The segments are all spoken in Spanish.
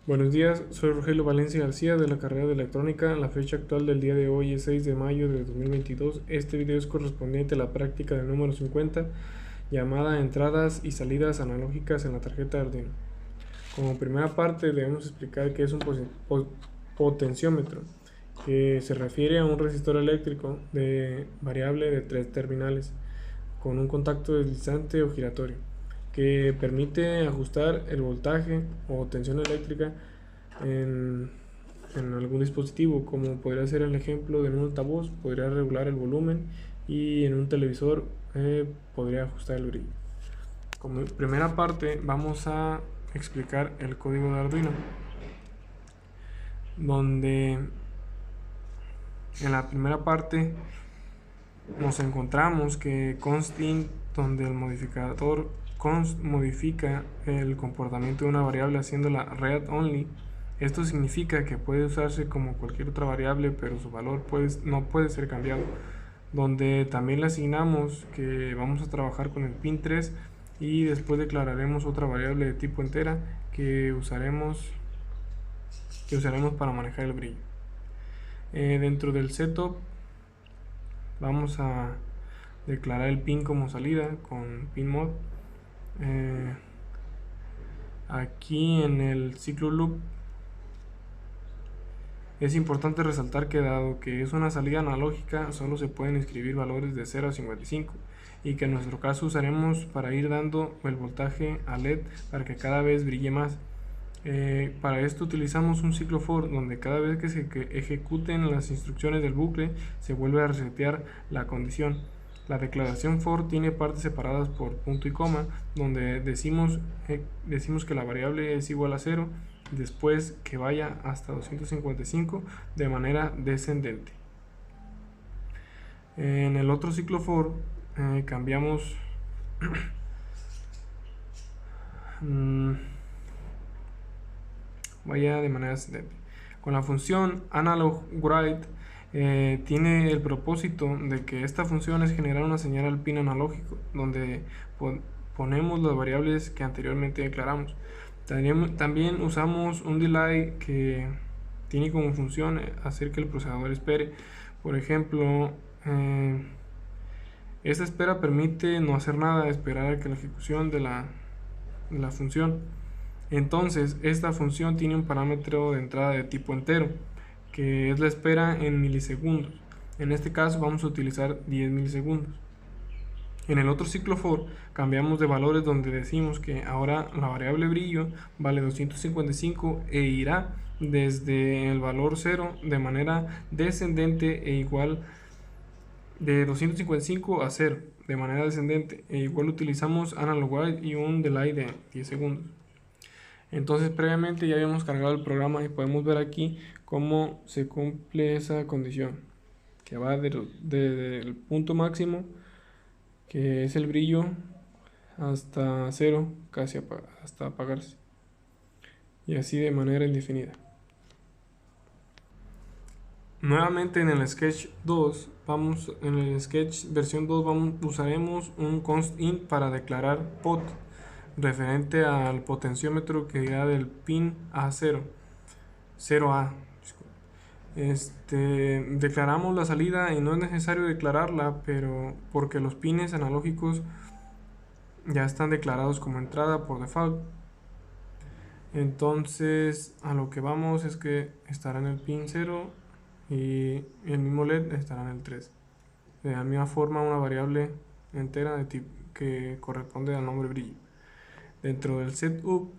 Buenos días, soy Rogelio Valencia García de la carrera de electrónica. La fecha actual del día de hoy es 6 de mayo de 2022. Este video es correspondiente a la práctica del número 50, llamada entradas y salidas analógicas en la tarjeta Arduino. Como primera parte debemos explicar qué es un potenciómetro, que se refiere a un resistor eléctrico de variable de 3 terminales con un contacto deslizante o giratorio, que permite ajustar el voltaje o tensión eléctrica en, en algún dispositivo, como podría ser el ejemplo de un altavoz, podría regular el volumen, y en un televisor podría ajustar el brillo. Como primera parte vamos a explicar el código de Arduino, donde en la primera parte nos encontramos que const.int, donde el modificador const modifica el comportamiento de una variable haciéndola read only. Esto significa que puede usarse como cualquier otra variable, pero su valor no puede ser cambiado. Donde también le asignamos que vamos a trabajar con el pin 3 y después declararemos otra variable de tipo entera que usaremos para manejar el brillo. Dentro del setup vamos a declarar el pin como salida con pinMod. Aquí en el ciclo loop es importante resaltar que, dado que es una salida analógica, solo se pueden escribir valores de 0 a 55, y que en nuestro caso usaremos para ir dando el voltaje a LED para que cada vez brille más. Para esto utilizamos un ciclo for, donde cada vez que se ejecuten las instrucciones del bucle se vuelve a resetear la condición. La declaración for tiene partes separadas por punto y coma, donde decimos que la variable es igual a 0, después que vaya hasta 255 de manera descendente. En el otro ciclo for cambiamos vaya de manera ascendente. Con la función analogWrite tiene el propósito de que esta función es generar una señal al pin analógico, donde ponemos las variables que anteriormente declaramos. También usamos un delay que tiene como función hacer que el procesador espere. Por ejemplo, esta espera permite no hacer nada, esperar a que la ejecución de la función. Entonces, esta función tiene un parámetro de entrada de tipo entero, que es la espera en milisegundos. En este caso vamos a utilizar 10 milisegundos. En el otro ciclo for cambiamos de valores, donde decimos que ahora la variable brillo vale 255 e irá desde el valor 0 de manera descendente e igual de 255 a 0 de manera descendente, e igual utilizamos analogWrite y un delay de 10 segundos. Entonces previamente ya habíamos cargado el programa y podemos ver aquí cómo se cumple esa condición, que va desde el punto máximo, que es el brillo, hasta 0, casi hasta apagarse, y así de manera indefinida. Nuevamente en el Sketch 2, en el Sketch versión 2 usaremos un const.int para declarar pot, referente al potenciómetro que irá del pin A0, 0A. Declaramos la salida y no es necesario declararla, pero porque los pines analógicos ya están declarados como entrada por default. Entonces a lo que vamos es que estará en el pin 0 y el mismo LED estará en el 3. De la misma forma, una variable entera de tipo que corresponde al nombre brillo. Dentro del setup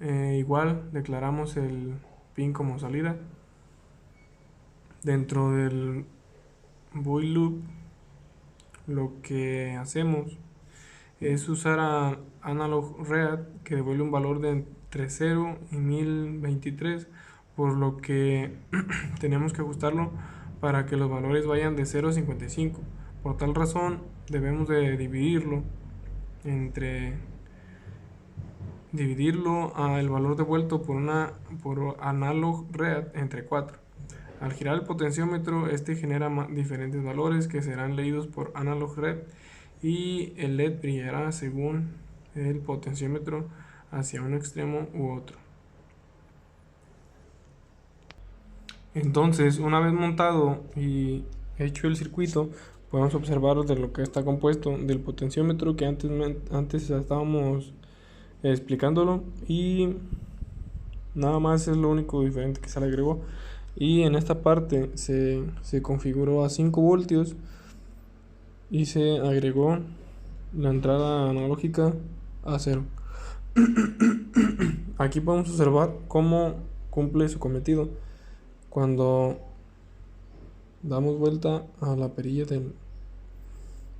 igual declaramos el pin como salida. Dentro del while loop lo que hacemos es usar a analogRead, que devuelve un valor de entre 0 y 1023, por lo que tenemos que ajustarlo para que los valores vayan de 0 a 55. Por tal razón debemos de dividirlo al valor devuelto por analogRead entre 4. Al girar el potenciómetro, este genera diferentes valores que serán leídos por analogRead, y el LED brillará según el potenciómetro hacia un extremo u otro. Entonces, una vez montado y hecho el circuito, podemos observar de lo que está compuesto del potenciómetro que antes estábamos explicándolo, y nada más es lo único diferente que se le agregó. Y en esta parte se configuró a 5 voltios y se agregó la entrada analógica a 0. Aquí podemos observar cómo cumple su cometido. Cuando damos vuelta a la perilla del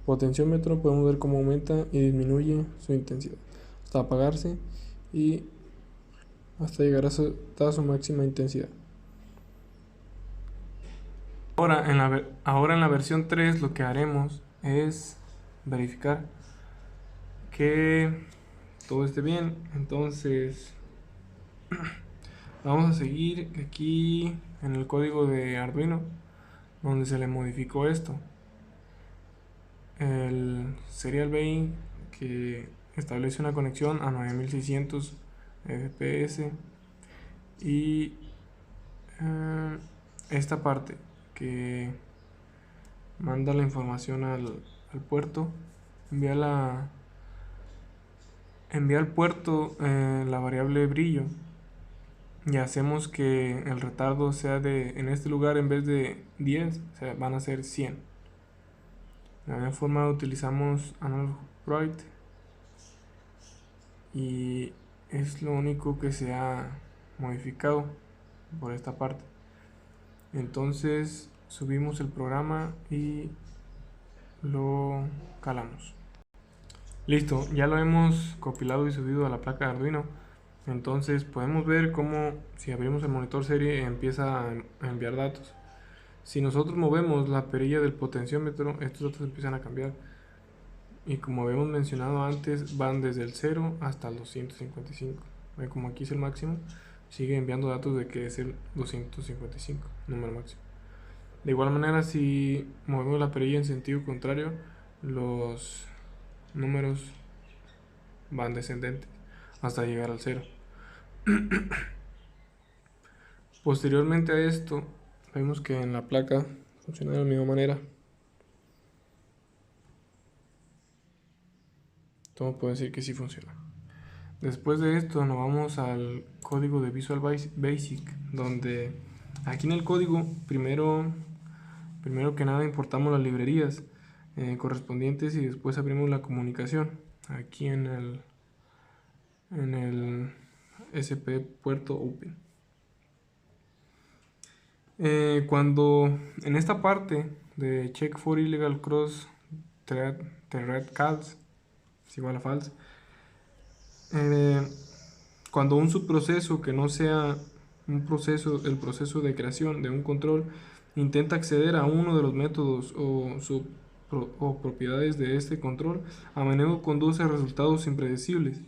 potenciómetro, podemos ver cómo aumenta y disminuye su intensidad hasta apagarse y hasta llegar a su máxima intensidad. Ahora en la versión 3 lo que haremos es verificar que todo esté bien. Entonces vamos a seguir aquí en el código de Arduino, donde se le modificó esto. El serial bay que establece una conexión a 9600 fps y esta parte que manda la información al puerto, envía al puerto la variable brillo, y hacemos que el retardo sea en este lugar, en vez de 10, o sea, van a ser 100. De la misma forma utilizamos analog write, y es lo único que se ha modificado por esta parte. Entonces subimos el programa y lo calamos. Listo, ya lo hemos compilado y subido a la placa de Arduino. Entonces podemos ver cómo, si abrimos el monitor serie, empieza a enviar datos. Si nosotros movemos la perilla del potenciómetro, estos datos empiezan a cambiar, y como habíamos mencionado antes, van desde el 0 hasta el 255. Como aquí es el máximo, sigue enviando datos de que es el 255, número máximo. De igual manera, si movemos la perilla en sentido contrario, los números van descendentes hasta llegar al 0. Posteriormente a esto, vemos que en la placa funciona de la misma manera. Todo puede decir que sí funciona. Después de esto nos vamos al código de Visual Basic, donde aquí en el código primero que nada importamos las librerías correspondientes, y después abrimos la comunicación aquí en el SP puerto Open. Cuando en esta parte de check for illegal cross thread calls es igual a false, cuando un subproceso que no sea el proceso de creación de un control intenta acceder a uno de los métodos o propiedades de este control, a menudo conduce a resultados impredecibles.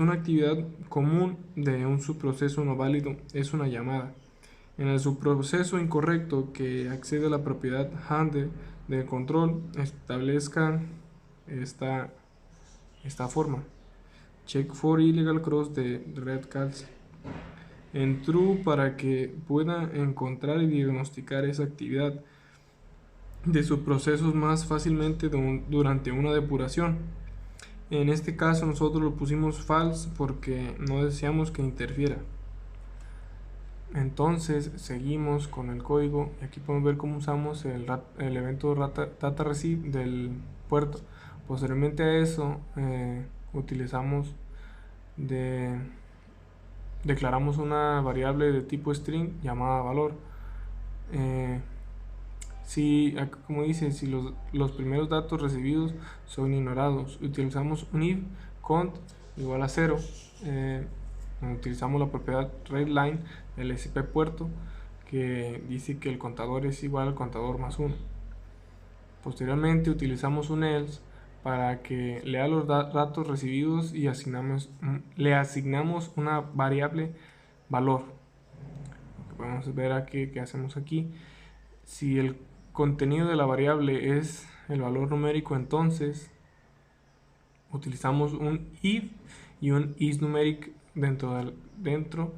Una actividad común de un subproceso no válido es una llamada. En el subproceso incorrecto que accede a la propiedad handler del control, establezca esta forma: check for illegal cross de red calls en true, para que pueda encontrar y diagnosticar esa actividad de subprocesos más fácilmente durante una depuración. En este caso nosotros lo pusimos false porque no deseamos que interfiera. Entonces seguimos con el código, y aquí podemos ver cómo usamos el evento data receive del puerto. Posteriormente a eso declaramos una variable de tipo string llamada valor. Como dice, si los primeros datos recibidos son ignorados, utilizamos un if cont igual a 0. Utilizamos la propiedad readline del SP puerto, que dice que el contador es igual al contador más 1. Posteriormente utilizamos un else para que lea los datos recibidos y le asignamos una variable valor. Vamos a ver aquí qué hacemos aquí. Si el contenido de la variable es el valor numérico, entonces utilizamos un if y un isNumeric dentro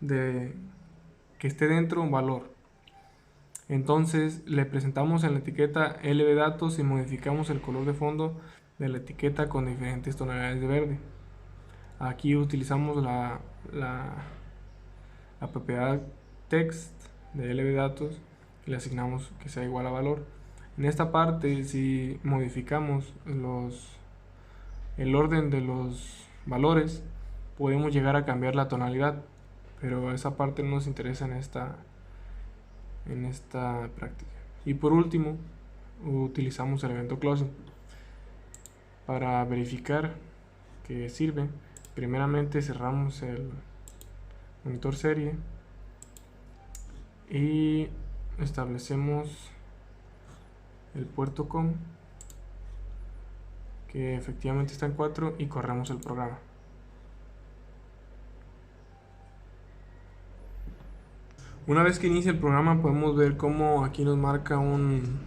de que esté dentro un valor. Entonces le presentamos en la etiqueta lbdatos y modificamos el color de fondo de la etiqueta con diferentes tonalidades de verde. Aquí utilizamos la propiedad text de lbdatos y le asignamos que sea igual a valor. En esta parte, si modificamos el orden de los valores, podemos llegar a cambiar la tonalidad, pero esa parte no nos interesa en esta práctica. Y por último, utilizamos el evento closing para verificar que sirve. Primeramente cerramos el monitor serie y establecemos el puerto COM, que efectivamente está en 4, y corremos el programa. Una vez que inicia el programa podemos ver cómo aquí nos marca un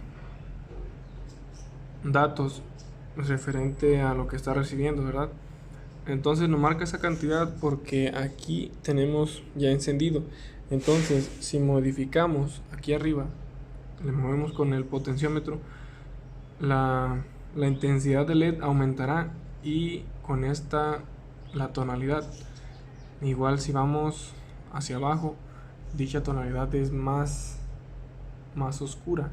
datos referente a lo que está recibiendo, ¿verdad? Entonces nos marca esa cantidad porque aquí tenemos ya encendido. Entonces si modificamos aquí arriba, le movemos con el potenciómetro, la intensidad de LED aumentará, y con esta la tonalidad. Igual si vamos hacia abajo, dicha tonalidad es más oscura,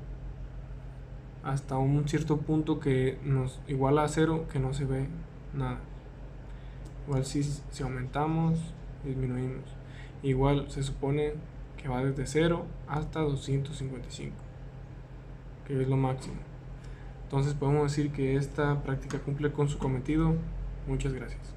hasta un cierto punto que nos iguala a 0, que no se ve nada. Igual si aumentamos, disminuimos. Igual se supone que va desde 0 hasta 255, que es lo máximo. Entonces podemos decir que esta práctica cumple con su cometido. Muchas gracias.